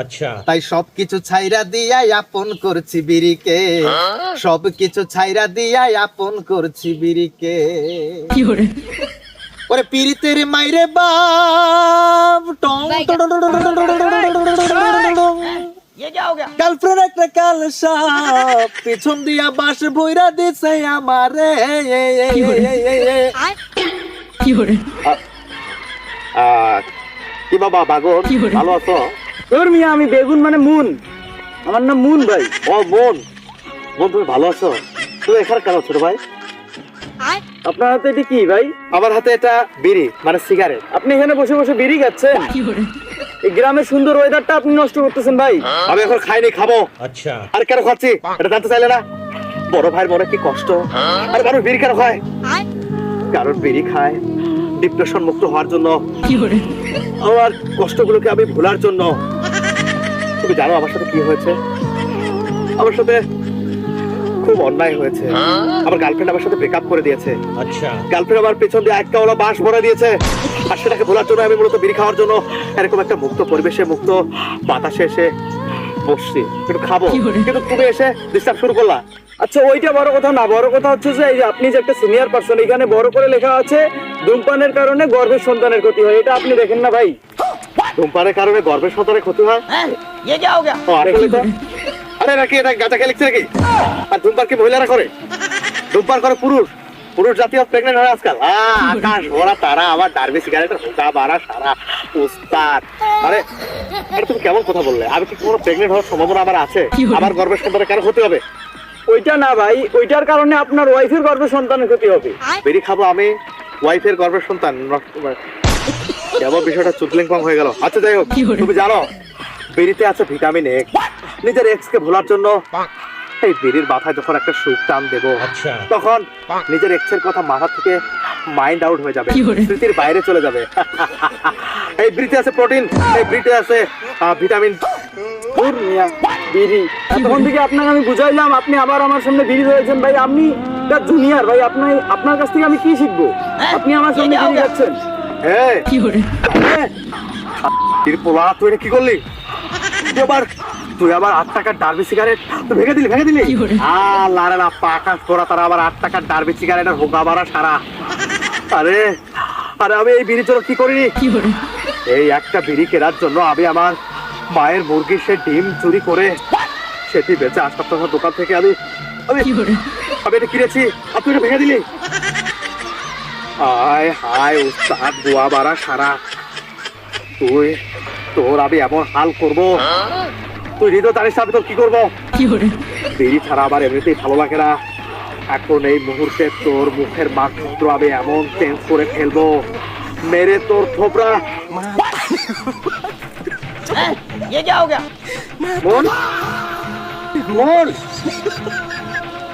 अच्छा তাই সবকিছু ছাইরা দিয়াই আপন করছি বিড়িকে, সবকিছু ছাইরা দিয়াই আপন করছি বিড়িকে। ওরে পিরিতের মাইরে বাপ টং গার্লফ্রেন্ড একটা কাল সাপ পিছন দিয়া বাস বইরা দিছে আমারে। কি বাবা বাগর ভালো আছো? তোর মিয়া আমি বেগুন মানে মুন, আমার নাম মুন ভাই। ও মন, মন তুমি ভালো আছো? তুমি এখানে কেন ছোট ভাই? আপনার হাতে এটি কি ভাই? আমার হাতে এটা বিড়ি মানে সিগারেট। আপনি এখানে বসে বসে বিড়ি খাচ্ছেন? এই গ্রামের সুন্দর ওয়েদারটা আপনি নষ্ট করতেছেন ভাই। আমি এখন খাইনি, খাবো। अच्छा আর কেন খাচ্ছি এটা জানতে চাইলে না? বড় ভাইয়ের মনে কি কষ্ট। আর মানুষ বিড়ি কেন খায়? কারণ বিড়ি খায় ডিপ্রেশন মুক্ত হওয়ার জন্য, আমার কষ্টগুলোকে আমি ভোলার জন্য। তুমি জানো আমার সাথে কি হয়েছে? আমার সাথে খুব অন্যায় হয়েছে। আমার গার্লফ্রেন্ড আমার সাথে ব্রেকআপ করে দিয়েছে। अच्छा গার্লফ্রেন্ড আমার পেছন দিয়ে একটা ওলা বাঁশ ভরা দিয়েছে। আর সেটাকে ভোলার জন্য আমি মূলত বিড়ি খাওয়ার জন্য এরকম একটা মুক্ত পরিবেশে, মুক্ত বাতাসে এসে বসছি, একটু খাবো। কিন্তু তুমি এসে ডিস্টার্ব শুরু করলা। আচ্ছা ওইটা বড় কথা না, বড় কথা হচ্ছে যে এই যে আপনি যে একটা সিনিয়র পারসন, এখানে বড় করে লেখা আছে ধূমপানের কারণে গর্ভের সন্তানের ক্ষতি হয়, এটা আপনি দেখেন না ভাই? ধূমপানের কারণে গর্ভের সন্তানের ক্ষতি হয়? ও, আসলে তো। আরে নাকি এটা গাঁজা খেয়ে লিখছে নাকি? আর ধূমপান কি মহিলারা করে? ধূমপান করে পুরুষ। পুরুষ জাতীয় প্রেগনেন্ট হয় আজকাল। আকাশ ভরা তারা, আমার ডার্বি সিগারেটের হুকা বাড়া সারা উস্তাদ। আরে আরে তুমি কেমন কথা বললে? আমি কি কোনো প্রেগনেন্ট হওয়ার সম্ভাবনা আমার আছে? আমার গর্ভের সন্তানের কেন ক্ষতি হবে? ওইটা না ভাই, ওইটার কারণে আপনার ওয়াইফের গর্ভের সন্তানের ক্ষতি হবে। বেরি খাবো আমি, ওয়াইফের গর্ভের সন্তান নষ্ট হবে। কেমন বিষয়টা চুদলিংপং হয়ে গেল। আচ্ছা যাই হোক, তুমি জানো বেরিতে আছে ভিটামিন এক্স। নিজের এক্স কে ভোলার জন্য এই বেরির মাথায় যখন একটা সুখ টান দেবো, अच्छा তখন নিজের এক্স এর কথা মাথা থেকে মাইন্ড আউট হয়ে যাবে, স্মৃতির বাইরে চলে যাবে। এই বিড়িতে আছে প্রোটিন, এই বিড়িতে আছে ভিটামিন। দূর মিয়া, বিড়ি এতক্ষণ থেকে আপনাকে আমি বুঝাইলাম, আপনি আবার আমার সামনে বিড়ি ধরেছেন ভাই। আপনি জুনিয়র ভাই, আপনার কাছ থেকে আমি কি শিখবো? আপনি আমার সামনে বিড়ি খাচ্ছেন। তুই কি করলি? তুই আবার 8 টাকার ডার্বি সিগারেট তুই ভেঙে দিলি। লারে না পাকাশ করা তারা আবার 8 টাকার ডার্বি সিগারেটের হোগা বাড়া সারা। আরে আরে আমি এই বিড়ির জন্য কি করিনি? এই একটা বিড়ি কেনার জন্য আমি আমার মায়ের মুরগির সে ডিম চুরি করে সেটি বেচে আশপাশের দোকান থেকে আমি এটা কিনেছি, আর তুই এটা ভেঙে দিলি। হায় হায় উস্তাদ গোয়া বাড়া সারা। তোর আমি এমন হাল করবো, তুই হৃদয় জানিস আমি তোর কি করবো? বিড়ি ছাড়া আবার এমনিতেই ভালো লাগে না। এখন এই মুহূর্তে তোর মুখের মাত্র আমি এমন চেঞ্জ করে ফেলবো, মেরে তোর থোবরা। মন মন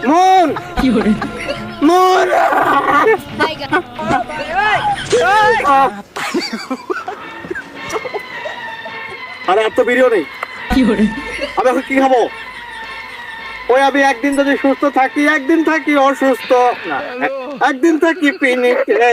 মন মন আরে আর তো বিড়িও নেই, আমি এখন কি খাবো? ওই আমি একদিন যদি সুস্থ থাকি, একদিন থাকি অসুস্থ, একদিন থাকি পিনিকে।